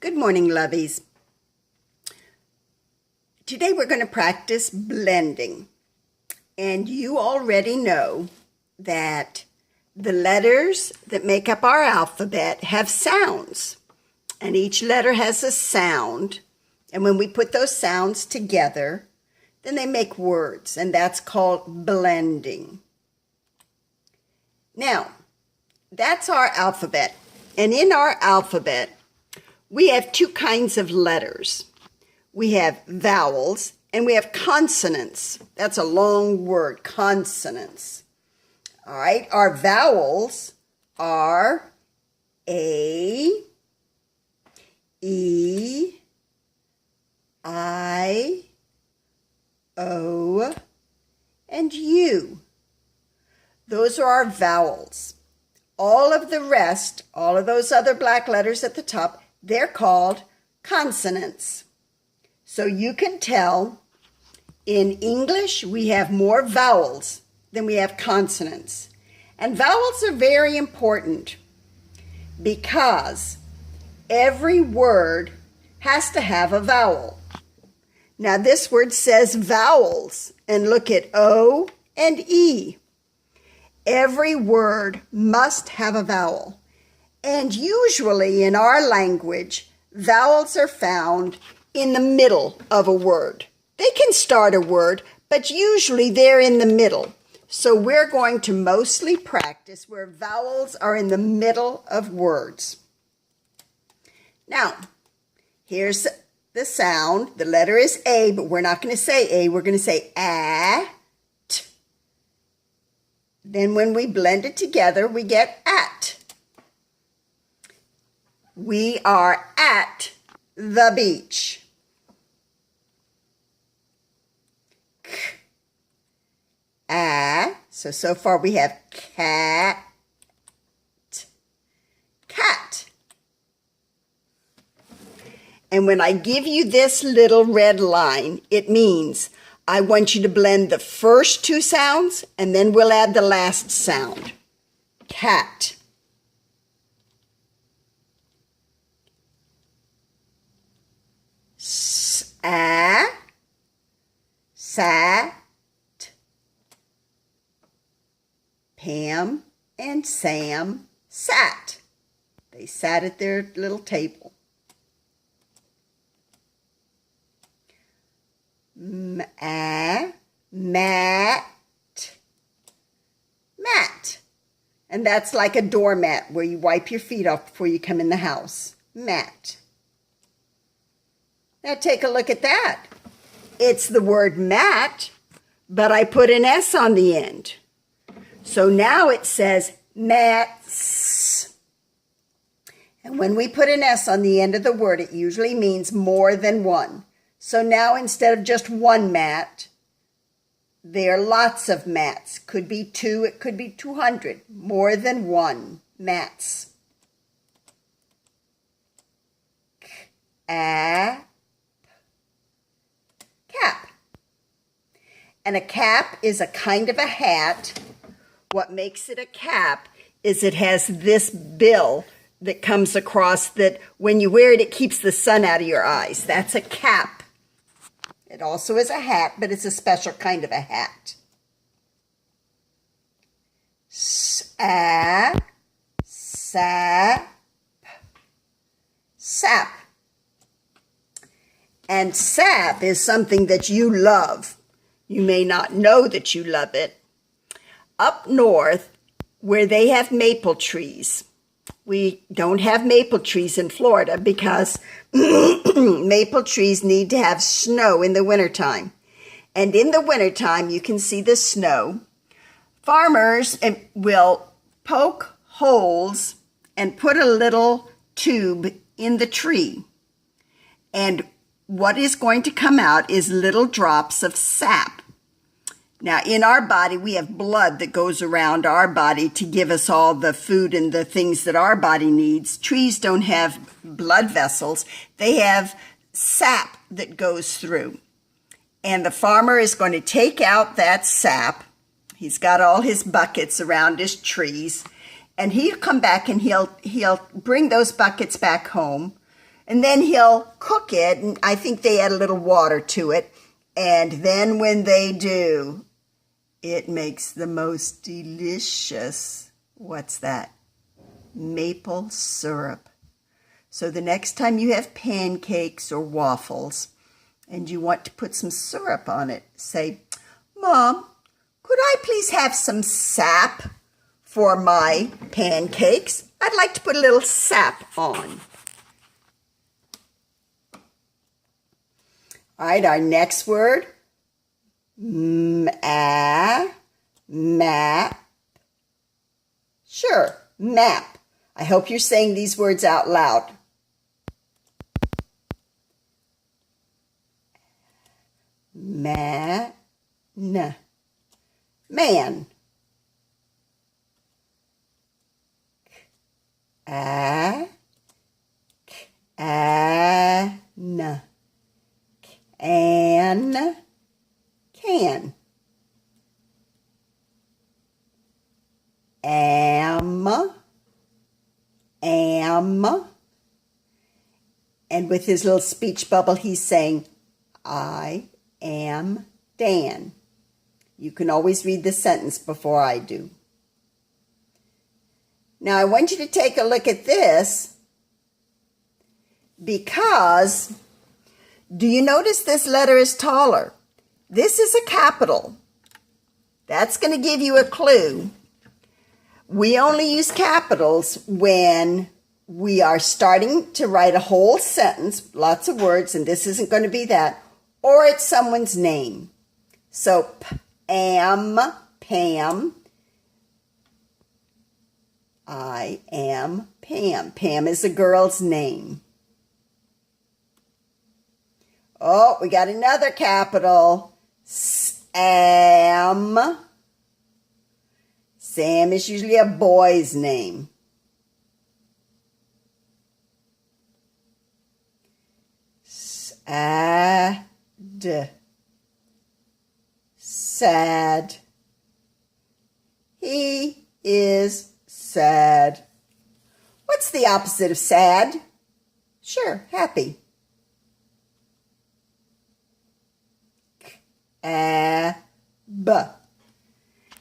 Good morning, lovies. Today we're going to practice blending. And you already know that the letters that make up our alphabet have sounds. And each letter has a sound. And when we put those sounds together, then they make words. And that's called blending. Now, that's our alphabet. And in our alphabet, we have two kinds of letters. We have vowels and we have consonants. That's a long word, consonants. All right, our vowels are A, E, I, O, and U. Those are our vowels. All of the rest, all of those other black letters at the top, they're called consonants. So you can tell in English we have more vowels than we have consonants. And vowels are very important because every word has to have a vowel. Now this word says vowels, and look at O and E. Every word must have a vowel. And usually in our language, vowels are found in the middle of a word. They can start a word, but usually they're in the middle. So we're going to mostly practice where vowels are in the middle of words. Now, here's the sound. The letter is A, but we're not going to say A. We're going to say at. Then when we blend it together, we get at. We are at the beach. So far we have cat, cat. And when I give you this little red line, it means I want you to blend the first two sounds and then we'll add the last sound. Cat. Sat. Pam and Sam sat. They sat at their little table. Mat. Mat. And that's like a doormat where you wipe your feet off before you come in the house. Mat. Now take a look at that. It's the word mat, but I put an S on the end. So now it says mats. And when we put an S on the end of the word, it usually means more than one. So now instead of just one mat, there are lots of mats. Could be two, it could be 200. More than one mats. Cap. And a cap is a kind of a hat. What makes it a cap is it has this bill that comes across that when you wear it, it keeps the sun out of your eyes. That's a cap. It also is a hat, but it's a special kind of a hat. Sap. Sap. And sap is something that you love. You may not know that you love it. Up north, where they have maple trees, we don't have maple trees in Florida because maple trees need to have snow in the wintertime. And in the wintertime, you can see the snow. Farmers will poke holes and put a little tube in the tree. And what is going to come out is little drops of sap. Now, in our body, we have blood that goes around our body to give us all the food and the things that our body needs. Trees don't have blood vessels. They have sap that goes through. And the farmer is going to take out that sap. He's got all his buckets around his trees. And he'll come back and he'll bring those buckets back home. And then he'll cook it, and I think they add a little water to it. And then when they do, it makes the most delicious, what's that? Maple syrup. So the next time you have pancakes or waffles and you want to put some syrup on it, say, Mom, could I please have some sap for my pancakes? I'd like to put a little sap on. All right, our next word, map. Sure, map. I hope you're saying these words out loud. Man. Man. An. Can. Am. And with his little speech bubble, he's saying, I am Dan. You can always read the sentence before I do. Now, I want you to take a look at this because do you notice this letter is taller? This is a capital. That's going to give you a clue. We only use capitals when we are starting to write a whole sentence, lots of words, and this isn't going to be that, or it's someone's name. So, Pam, I am Pam. Pam is a girl's name. Oh, we got another capital. Sam. Sam is usually a boy's name. Sad. Sad. He is sad. What's the opposite of sad? Sure, happy. B.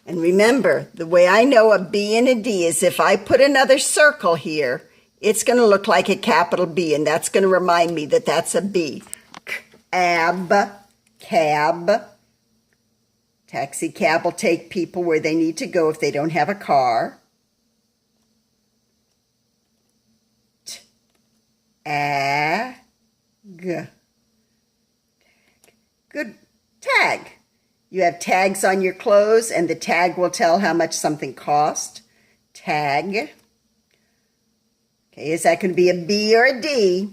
And remember, the way I know a B and a D is if I put another circle here, it's going to look like a capital B, and that's going to remind me that that's a B. Ab, cab. Taxi cab will take people where they need to go if they don't have a car. Tag. Good. Tag. You have tags on your clothes, and the tag will tell how much something cost. Tag. Okay, is that going to be a B or a D?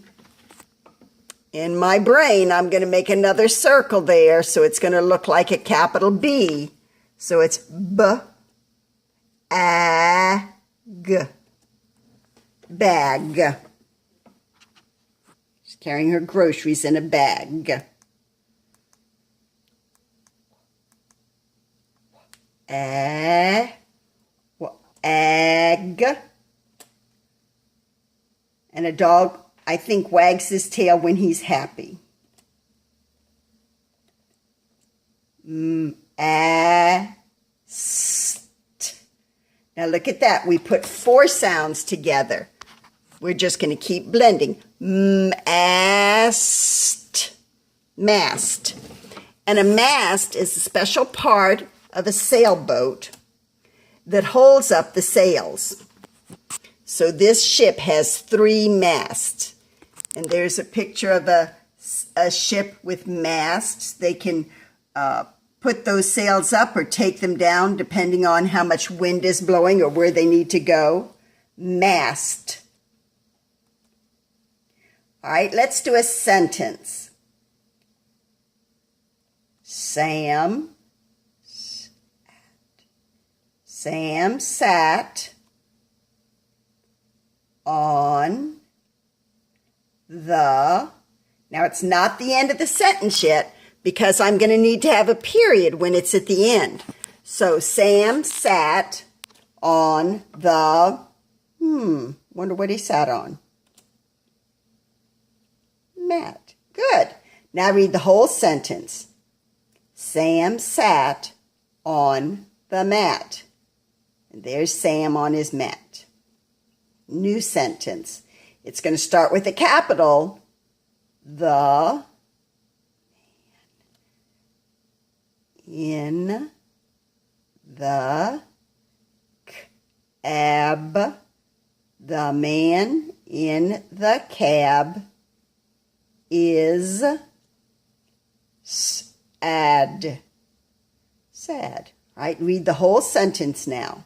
In my brain, I'm going to make another circle there, so it's going to look like a capital B. So it's B-A-G. Bag. She's carrying her groceries in a bag. Egg. And a dog, I think, wags his tail when he's happy. Ast. Now look at that. We put 4 sounds together. We're just going to keep blending. Mast. Mast. And a mast is a special part of a sailboat that holds up the sails. So this ship has 3 masts. And there's a picture of a ship with masts. They can put those sails up or take them down depending on how much wind is blowing or where they need to go. Mast. All right, let's do a sentence. Sam sat on the, now it's not the end of the sentence yet because I'm going to need to have a period when it's at the end. So Sam sat on the, wonder what he sat on. mat. Good. Now read the whole sentence. Sam sat on the mat. And there's Sam on his mat. New sentence. It's going to start with a capital. The in the cab. The man in the cab is sad. Sad. Right? Read the whole sentence now.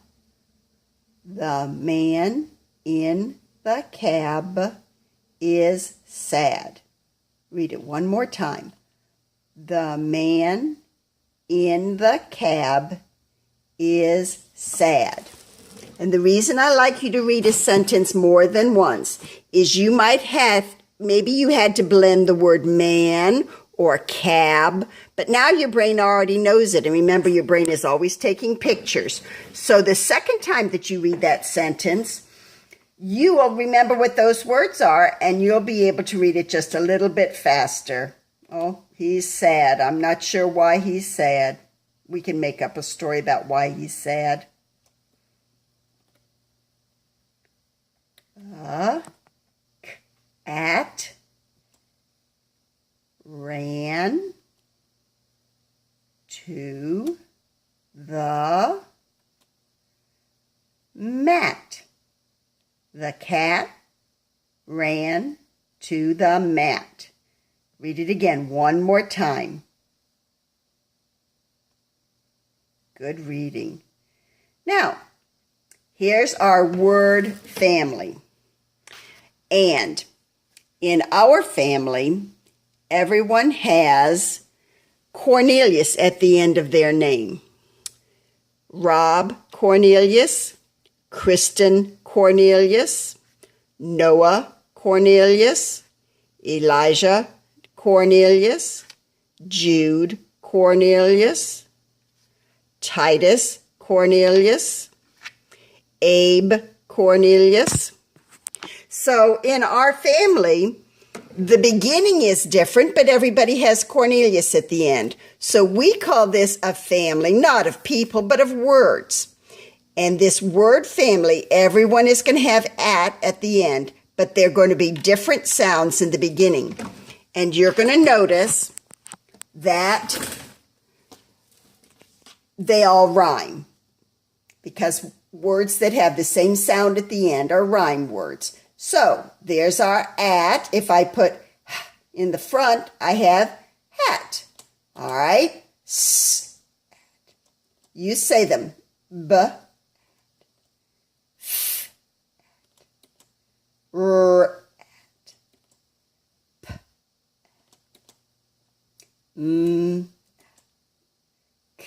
The man in the cab is sad. Read it one more time. The man in the cab is sad. And the reason I like you to read a sentence more than once is you might have, maybe you had to blend the word man or cab, but now your brain already knows it. And remember, your brain is always taking pictures. So the second time that you read that sentence, you will remember what those words are, and you'll be able to read it just a little bit faster. Oh, he's sad. I'm not sure why he's sad. We can make up a story about why he's sad. Cat ran to the mat. The cat ran to the mat. Read it again one more time. Good reading. Now, here's our word family. And in our family, everyone has Cornelius at the end of their name. Rob Cornelius, Kristen Cornelius, Noah Cornelius, Elijah Cornelius, Jude Cornelius, Titus Cornelius, Abe Cornelius. So in our family, the beginning is different, but everybody has Cornelius at the end. So we call this a family, not of people, but of words. And this word family, everyone is going to have at the end, but they're going to be different sounds in the beginning. And you're going to notice that they all rhyme, because words that have the same sound at the end are rhyme words. So there's our at. If I put in the front, I have hat. All right? S. You say them. B. F. R. P. M. K.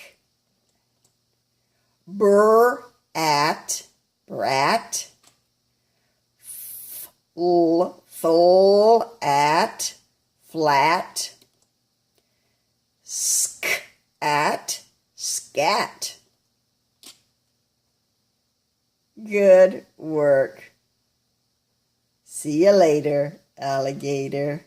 Br. At. Brat. Full at, flat, sk at, scat. Good work. See you later, alligator.